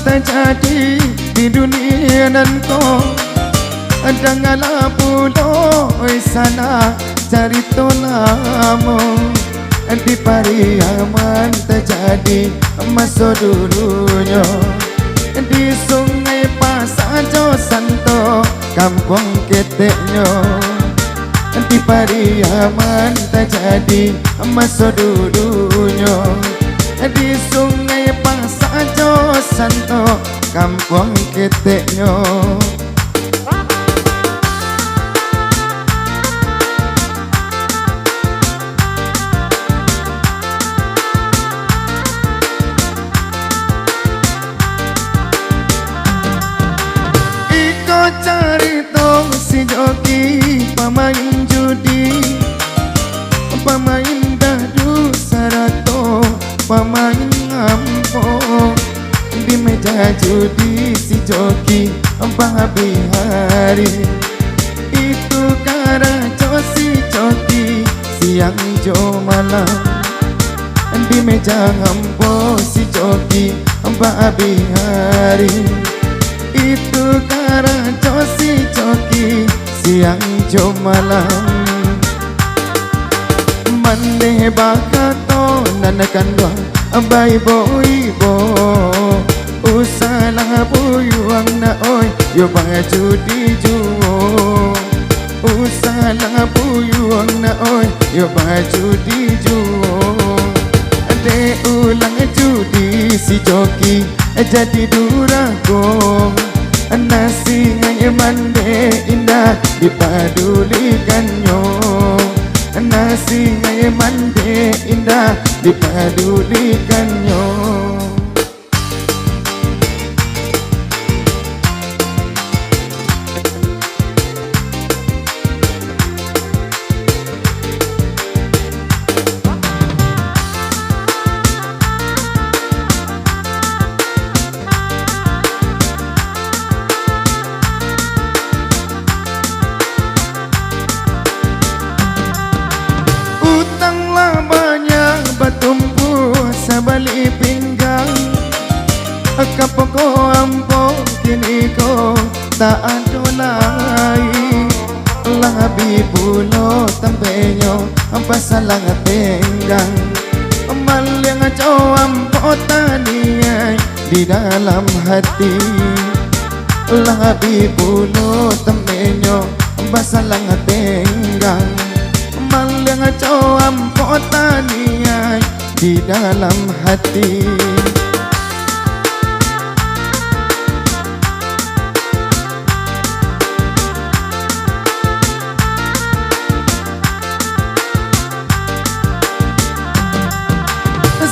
terjadi di dunia dan kau dengarlah puloi sana cari tolamu di Pariaman terjadi masa dulunya di Sungai Pasajo Santo kampung keteknya di Pariaman terjadi masa dulunya di Sungai Pasajo Santo kampung keteknya. Cari tong si joki pemain judi, pemain dadu sarato, pemain ngampong di meja judi si joki bahabi hari itu karajo si joki siang jo malam di meja ngampong si joki bahabi hari itu karajo si joki siang jo malam mande bakato nanakan doa abai boy bo usalah buyuang na oi yo baju di juo usalah buyuang na oi yo baju di juo ade ulang judi si joki jadi durago nasi ngai mande indah dipadulikannya nasi ngai mande indah dipadulikannya. Balik pinggang kapoko ampo kini ko tak ada lagi labi pulo tampenyo pasalang tenggang malyang co ampo taniai di dalam hati labi pulo tampenyo pasalang tenggang malyang co ampo taniai di dalam hati.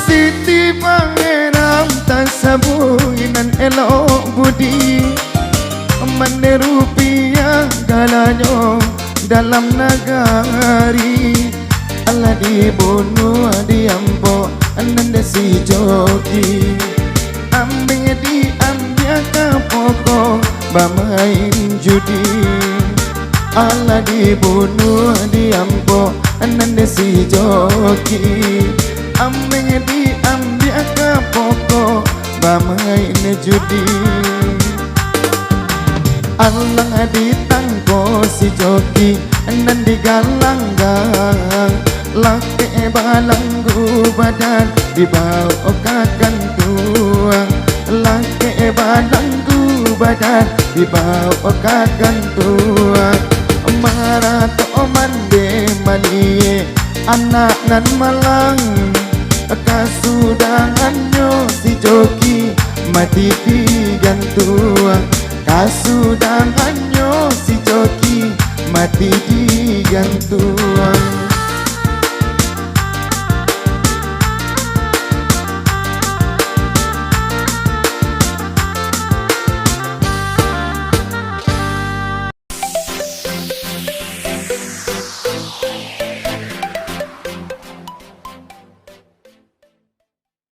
Siti pangeram tasabuinan elok budi menerupiah galanyo dalam nagari Allah dibunuh diampo ananda si joki ambil diambil kapoko bermain judi Allah dibunuh diampo ananda si joki ambil diambil kapoko bermain judi Allah ditangko si joki nan digalanggang laki balanggu badan dibawa kakan tuang laki balanggu badan dibawa kakan tuang marah to mande mali anak nan malang kasudangannya si joki mati digantung kasudangannya si joki mati digantung.